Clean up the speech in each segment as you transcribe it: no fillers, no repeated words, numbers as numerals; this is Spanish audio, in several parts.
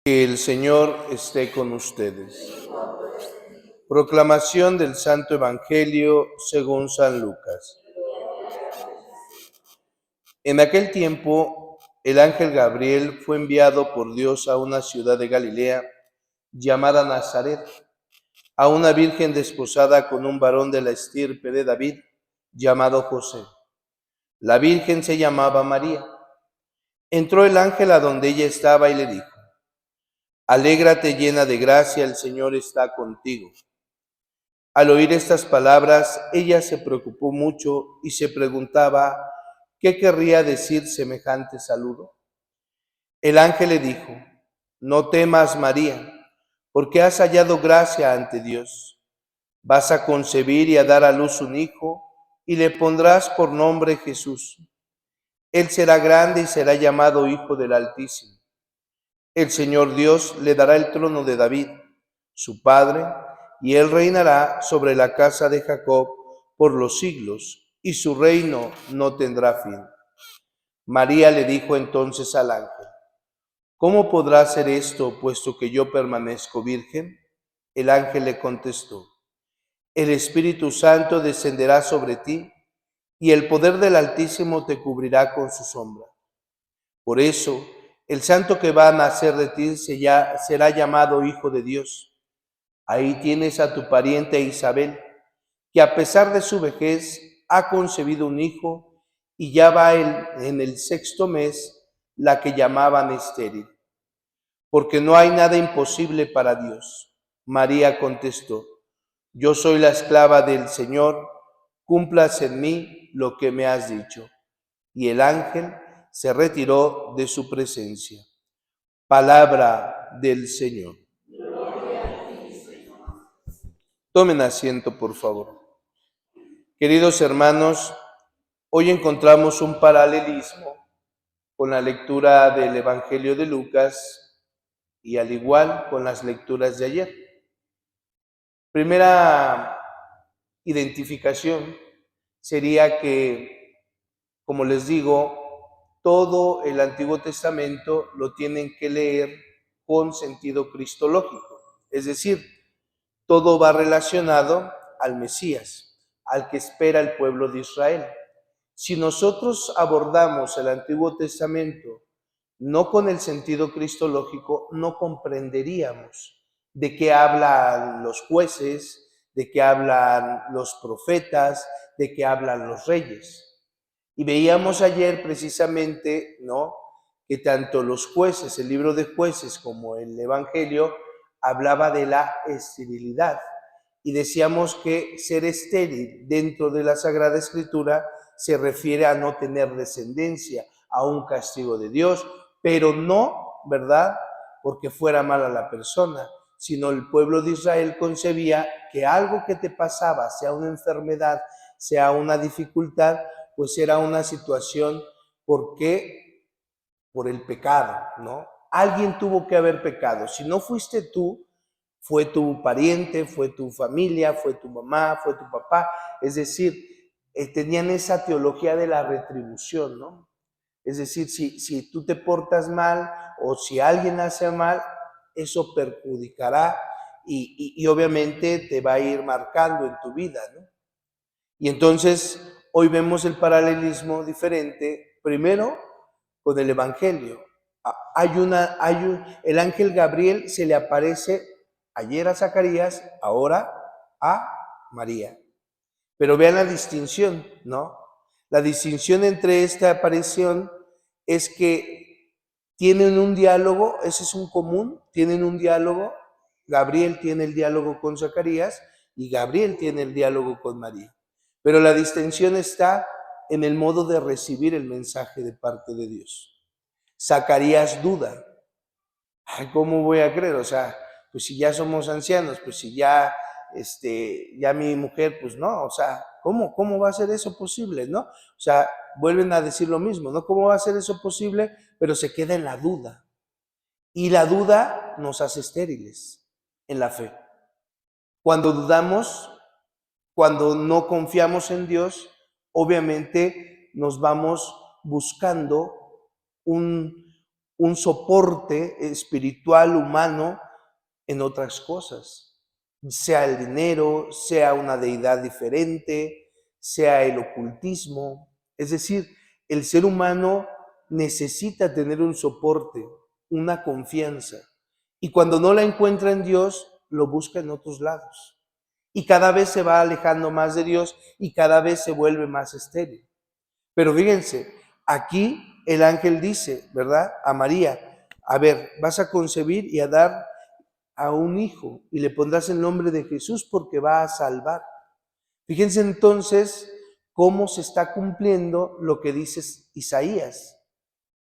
Que el Señor esté con ustedes. Proclamación del Santo Evangelio según San Lucas. En aquel tiempo, el ángel Gabriel fue enviado por Dios a una ciudad de Galilea llamada Nazaret, a una virgen desposada con un varón de la estirpe de David, llamado José. La virgen se llamaba María. Entró el ángel a donde ella estaba y le dijo: Alégrate llena de gracia, el Señor está contigo. Al oír estas palabras, ella se preocupó mucho y se preguntaba qué querría decir semejante saludo. El ángel le dijo: No temas, María, porque has hallado gracia ante Dios. Vas a concebir y a dar a luz un hijo, y le pondrás por nombre Jesús. Él será grande y será llamado Hijo del Altísimo. El Señor Dios le dará el trono de David, su padre, y él reinará sobre la casa de Jacob por los siglos, y su reino no tendrá fin. María le dijo entonces al ángel: ¿Cómo podrá ser esto, puesto que yo permanezco virgen? El ángel le contestó: El Espíritu Santo descenderá sobre ti, y el poder del Altísimo te cubrirá con su sombra. Por eso, el santo que va a nacer de ti será llamado Hijo de Dios. Ahí tienes a tu pariente Isabel, que a pesar de su vejez ha concebido un hijo y ya va en el 6º mes, la que llamaban estéril. Porque no hay nada imposible para Dios. María contestó: Yo soy la esclava del Señor, cúmplase en mí lo que me has dicho. Y el ángel se retiró de su presencia. Palabra del Señor. Tomen asiento, por favor. Queridos hermanos, hoy encontramos un paralelismo con la lectura del Evangelio de Lucas y al igual con las lecturas de ayer. Primera identificación sería que, como les digo, todo el Antiguo Testamento lo tienen que leer con sentido cristológico, es decir, todo va relacionado al Mesías, al que espera el pueblo de Israel. Si nosotros abordamos el Antiguo Testamento no con el sentido cristológico, no comprenderíamos de qué hablan los jueces, de qué hablan los profetas, de qué hablan los reyes. Y veíamos ayer precisamente, ¿no?, que tanto los jueces, el libro de Jueces, como el Evangelio, hablaba de la esterilidad. Y decíamos que ser estéril dentro de la Sagrada Escritura se refiere a no tener descendencia, a un castigo de Dios, pero no, ¿verdad?, porque fuera mala la persona, sino el pueblo de Israel concebía que algo que te pasaba, sea una enfermedad, sea una dificultad, pues era una situación, ¿por qué? Por el pecado, ¿no? Alguien tuvo que haber pecado. Si no fuiste tú, fue tu pariente, fue tu familia, fue tu mamá, fue tu papá. Es decir, tenían esa teología de la retribución, ¿no? Es decir, si tú te portas mal o si alguien hace mal, eso perjudicará y obviamente te va a ir marcando en tu vida, ¿no? Y entonces hoy vemos el paralelismo diferente, primero con el Evangelio. El ángel Gabriel se le aparece ayer a Zacarías, ahora a María. Pero vean la distinción, ¿no? La distinción entre esta aparición es que tienen un diálogo, ese es un común, tienen un diálogo. Gabriel tiene el diálogo con Zacarías y Gabriel tiene el diálogo con María. Pero la distinción está en el modo de recibir el mensaje de parte de Dios. Zacarías duda. Ay, ¿cómo voy a creer? O sea, pues si ya somos ancianos, pues si ya mi mujer, pues no, o sea, ¿cómo va a ser eso posible, no? O sea, vuelven a decir lo mismo, ¿no? ¿Cómo va a ser eso posible? Pero se queda en la duda. Y la duda nos hace estériles en la fe. Cuando dudamos, cuando no confiamos en Dios, obviamente nos vamos buscando un un soporte espiritual, humano, en otras cosas, sea el dinero, sea una deidad diferente, sea el ocultismo. Es decir, el ser humano necesita tener un soporte, una confianza, y cuando no la encuentra en Dios, lo busca en otros lados. Y cada vez se va alejando más de Dios y cada vez se vuelve más estéril. Pero fíjense, aquí el ángel dice, ¿verdad? A María, a ver, vas a concebir y a dar a un hijo y le pondrás el nombre de Jesús porque va a salvar. Fíjense entonces cómo se está cumpliendo lo que dice Isaías,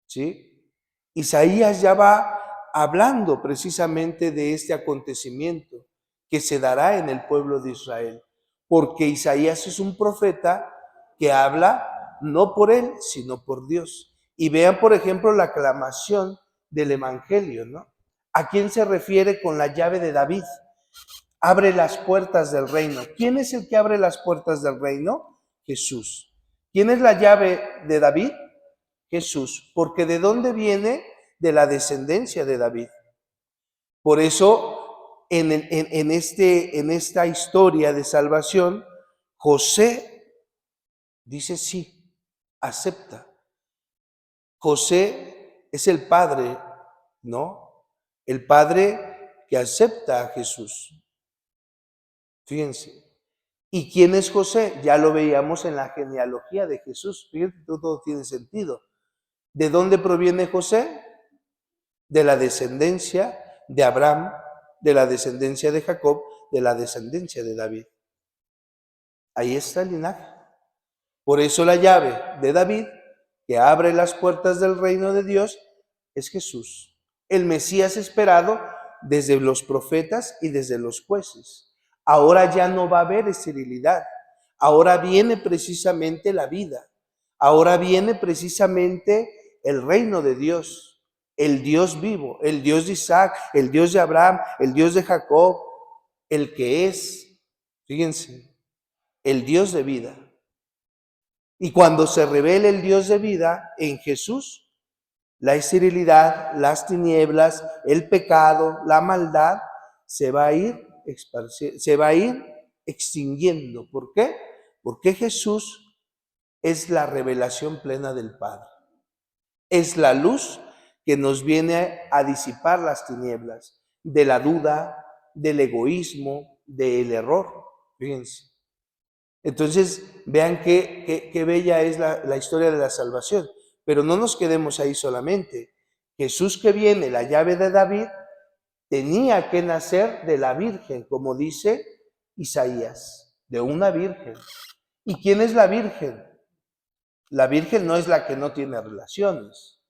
¿sí? Isaías ya va hablando precisamente de este acontecimiento que se dará en el pueblo de Israel, porque Isaías es un profeta que habla no por él, sino por Dios. Y vean, por ejemplo, la aclamación del Evangelio, ¿no? ¿A quién se refiere con la llave de David? Abre las puertas del reino. ¿Quién es el que abre las puertas del reino? Jesús. ¿Quién es la llave de David? Jesús. Porque ¿de dónde viene? De la descendencia de David. Por eso, en esta historia de salvación, José dice sí, acepta. José es el padre, ¿no? El padre que acepta a Jesús. Fíjense. ¿Y quién es José? Ya lo veíamos en la genealogía de Jesús. Fíjense, todo tiene sentido. ¿De dónde proviene José? De la descendencia de Abraham, de la descendencia de Jacob, de la descendencia de David. Ahí está el linaje. Por eso la llave de David, que abre las puertas del reino de Dios, es Jesús, el Mesías esperado desde los profetas y desde los jueces. Ahora ya no va a haber esterilidad, ahora viene precisamente la vida, ahora viene precisamente el reino de Dios, el Dios vivo, el Dios de Isaac, el Dios de Abraham, el Dios de Jacob, el que es, fíjense, el Dios de vida. Y cuando se revele el Dios de vida en Jesús, la esterilidad, las tinieblas, el pecado, la maldad, se va a ir extinguiendo. ¿Por qué? Porque Jesús es la revelación plena del Padre. Es la luz que nos viene a disipar las tinieblas de la duda, del egoísmo, del error. Fíjense. Entonces, vean qué bella es la historia de la salvación. Pero no nos quedemos ahí solamente. Jesús que viene, la llave de David, tenía que nacer de la Virgen, como dice Isaías, de una Virgen. ¿Y quién es la Virgen? La Virgen no es la que no tiene relaciones.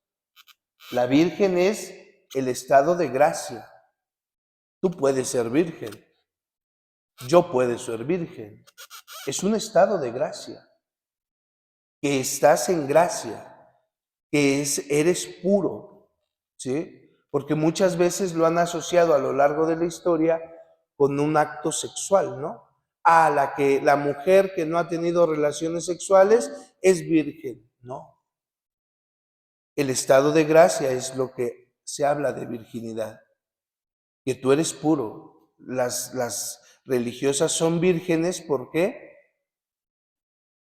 La Virgen es el estado de gracia. Tú puedes ser virgen. Yo puedo ser virgen. Es un estado de gracia. Que estás en gracia, que eres puro, ¿sí? Porque muchas veces lo han asociado a lo largo de la historia con un acto sexual, ¿no? La mujer que no ha tenido relaciones sexuales es virgen, ¿no? El estado de gracia es lo que se habla de virginidad, que tú eres puro. Las religiosas son vírgenes, ¿por qué?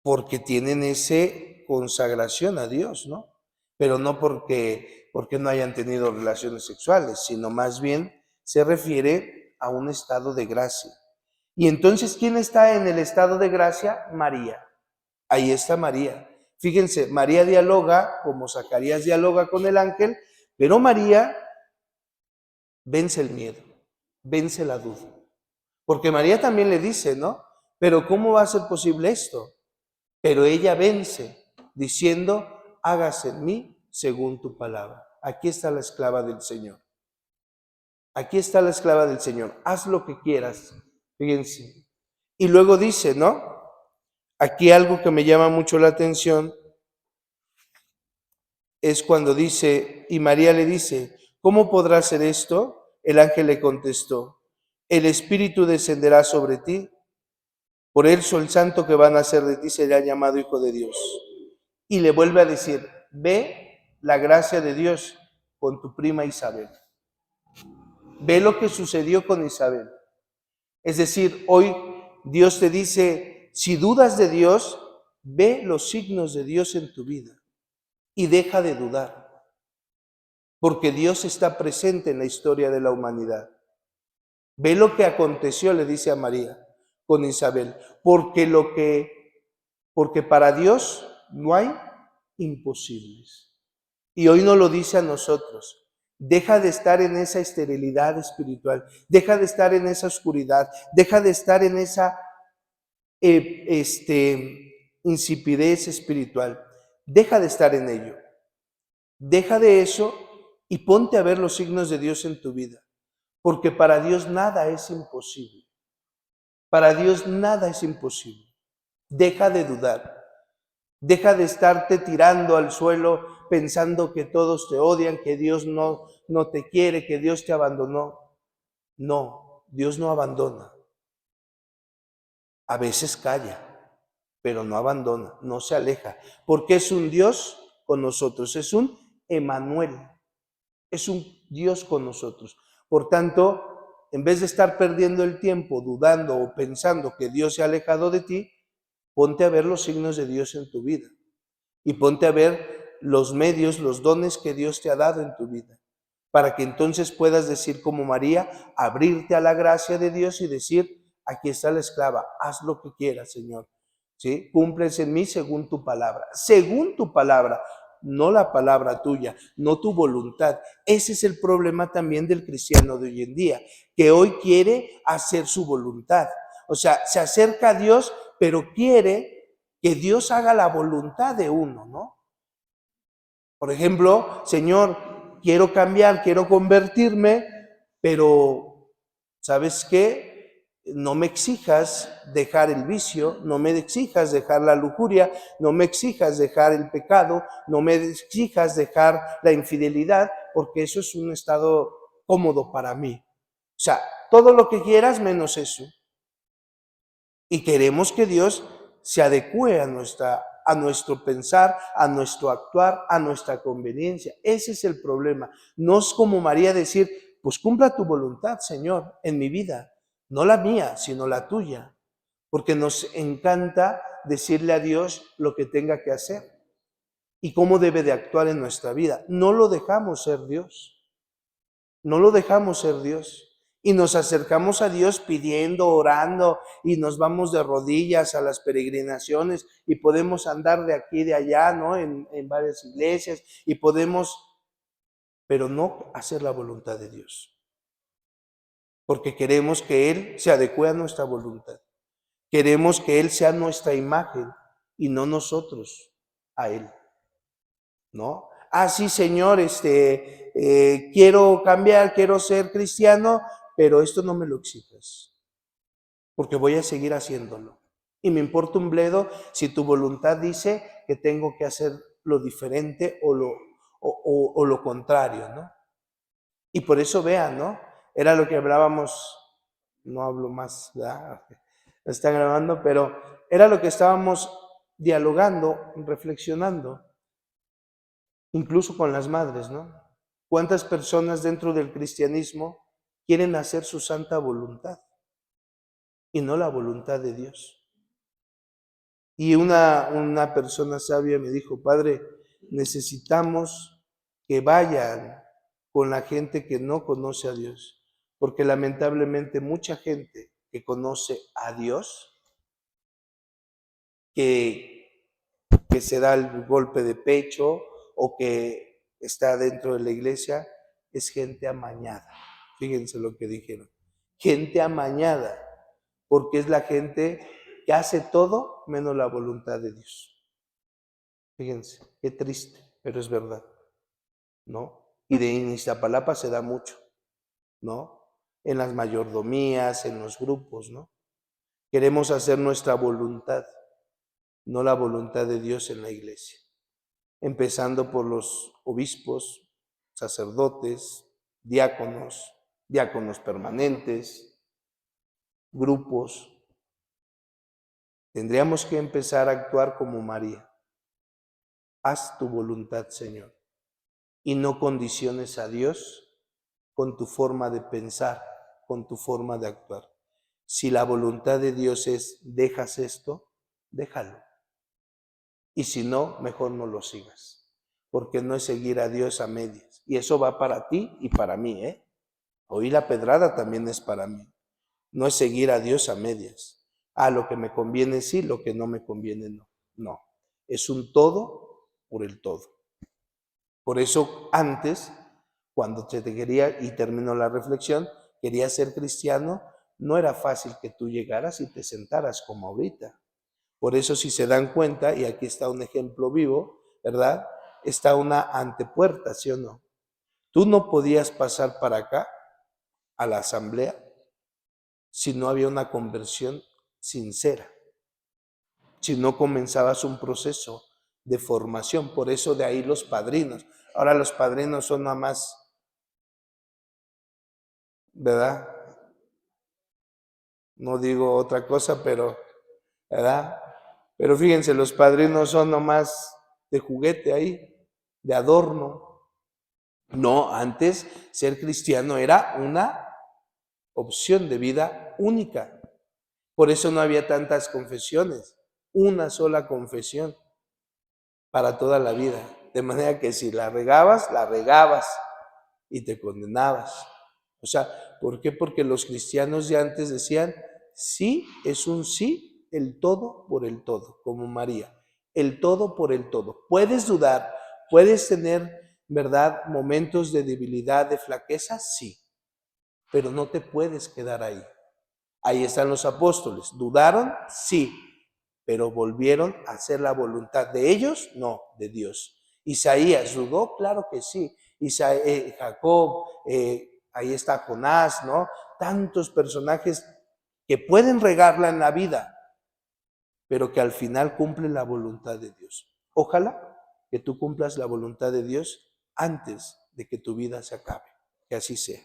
Porque tienen esa consagración a Dios, ¿no? Pero no porque no hayan tenido relaciones sexuales, sino más bien se refiere a un estado de gracia. Y entonces, ¿quién está en el estado de gracia? María. Ahí está María. Fíjense, María dialoga, como Zacarías dialoga con el ángel, pero María vence el miedo, vence la duda. Porque María también le dice, ¿no? Pero ¿cómo va a ser posible esto? Pero ella vence diciendo, hágase en mí según tu palabra. Aquí está la esclava del Señor. Aquí está la esclava del Señor. Haz lo que quieras. Fíjense. Y luego dice, ¿no? Aquí algo que me llama mucho la atención es cuando dice, y María le dice, ¿cómo podrá ser esto? El ángel le contestó, el Espíritu descenderá sobre ti. Por eso el santo que va a nacer de ti será llamado Hijo de Dios. Y le vuelve a decir, ve la gracia de Dios con tu prima Isabel. Ve lo que sucedió con Isabel. Es decir, hoy Dios te dice, si dudas de Dios, ve los signos de Dios en tu vida y deja de dudar, porque Dios está presente en la historia de la humanidad. Ve lo que aconteció, le dice a María, con Isabel, porque para Dios no hay imposibles. Y hoy nos lo dice a nosotros. Deja de estar en esa esterilidad espiritual, deja de estar en esa oscuridad, deja de estar en esa insipidez espiritual. Deja de estar en ello. Deja de eso y ponte a ver los signos de Dios en tu vida. Porque para Dios nada es imposible. Para Dios nada es imposible. Deja de dudar. Deja de estarte tirando al suelo pensando que todos te odian, que Dios no te quiere, que Dios te abandonó. No, Dios no abandona. A veces calla, pero no abandona, no se aleja, porque es un Dios con nosotros, es un Emmanuel, es un Dios con nosotros. Por tanto, en vez de estar perdiendo el tiempo dudando o pensando que Dios se ha alejado de ti, ponte a ver los signos de Dios en tu vida y ponte a ver los medios, los dones que Dios te ha dado en tu vida, para que entonces puedas decir como María, abrirte a la gracia de Dios y decir, aquí está la esclava, haz lo que quieras, Señor. ¿Sí? Cúmples en mí según tu palabra, no la palabra tuya, no tu voluntad. Ese es el problema también del cristiano de hoy en día, que hoy quiere hacer su voluntad. O sea, se acerca a Dios, pero quiere que Dios haga la voluntad de uno, ¿no? Por ejemplo, Señor, quiero cambiar, quiero convertirme, pero ¿sabes qué? No me exijas dejar el vicio, no me exijas dejar la lujuria, no me exijas dejar el pecado, no me exijas dejar la infidelidad, porque eso es un estado cómodo para mí. O sea, todo lo que quieras menos eso. Y queremos que Dios se adecue a nuestro pensar, a nuestro actuar, a nuestra conveniencia. Ese es el problema. No es como María decir, pues cumpla tu voluntad, Señor, en mi vida. No la mía, sino la tuya. Porque nos encanta decirle a Dios lo que tenga que hacer y cómo debe de actuar en nuestra vida. No lo dejamos ser Dios. No lo dejamos ser Dios. Y nos acercamos a Dios pidiendo, orando, y nos vamos de rodillas a las peregrinaciones y podemos andar de aquí y de allá, ¿no? En varias iglesias y podemos, pero no hacer la voluntad de Dios. Porque queremos que Él se adecue a nuestra voluntad. Queremos que Él sea nuestra imagen y no nosotros a Él, ¿no? Ah, sí, Señor, quiero cambiar, quiero ser cristiano, pero esto no me lo exijas, porque voy a seguir haciéndolo. Y me importa un bledo si tu voluntad dice que tengo que hacer lo diferente o lo contrario, ¿no? Y por eso vean, ¿no? Era lo que hablábamos, no hablo más, ¿verdad? Lo está grabando, pero era lo que estábamos dialogando, reflexionando. Incluso con las madres, ¿no? ¿Cuántas personas dentro del cristianismo quieren hacer su santa voluntad y no la voluntad de Dios? Y una persona sabia me dijo, Padre, necesitamos que vayan con la gente que no conoce a Dios, porque lamentablemente mucha gente que conoce a Dios, que se da el golpe de pecho o que está dentro de la iglesia, es gente amañada. Fíjense lo que dijeron. Gente amañada, porque es la gente que hace todo menos la voluntad de Dios. Fíjense, qué triste, pero es verdad, ¿no? Y de Iztapalapa se da mucho, ¿no? En las mayordomías, en los grupos, ¿no? Queremos hacer nuestra voluntad, no la voluntad de Dios en la iglesia. Empezando por los obispos, sacerdotes, diáconos permanentes, grupos. Tendríamos que empezar a actuar como María. Haz tu voluntad, Señor. y no condiciones a Dios con tu forma de pensar, con tu forma de actuar. Si la voluntad de Dios es, dejas esto, déjalo. Y si no, mejor no lo sigas, porque no es seguir a Dios a medias. Y eso va para ti y para mí, ¿eh? Hoy la pedrada también es para mí. No es seguir a Dios a medias. Lo que me conviene sí, lo que no me conviene no. No, es un todo por el todo. Por eso antes, cuando te quería, y terminó la reflexión, quería ser cristiano, no era fácil que tú llegaras y te sentaras como ahorita. Por eso si se dan cuenta, y aquí está un ejemplo vivo, ¿verdad? Está una antepuerta, ¿sí o no? Tú no podías pasar para acá, a la asamblea, si no había una conversión sincera, si no comenzabas un proceso de formación. Por eso de ahí los padrinos. Ahora los padrinos son nada más, ¿verdad? No digo otra cosa, pero, ¿verdad? Pero fíjense, los padrinos son nomás de juguete ahí, de adorno. No, antes ser cristiano era una opción de vida única. Por eso no había tantas confesiones, una sola confesión para toda la vida. De manera que si la regabas y te condenabas. O sea, ¿por qué? Porque los cristianos de antes decían, sí es un sí, el todo por el todo, como María. El todo por el todo. Puedes dudar, puedes tener, ¿verdad?, momentos de debilidad, de flaqueza, sí, pero no te puedes quedar ahí. Ahí están los apóstoles. ¿Dudaron? Sí, pero volvieron a hacer la voluntad de ellos, no, de Dios. Isaías dudó, claro que sí. Jacob, ahí está Jonás, ¿no? Tantos personajes que pueden regarla en la vida, pero que al final cumplen la voluntad de Dios. Ojalá que tú cumplas la voluntad de Dios antes de que tu vida se acabe. Que así sea.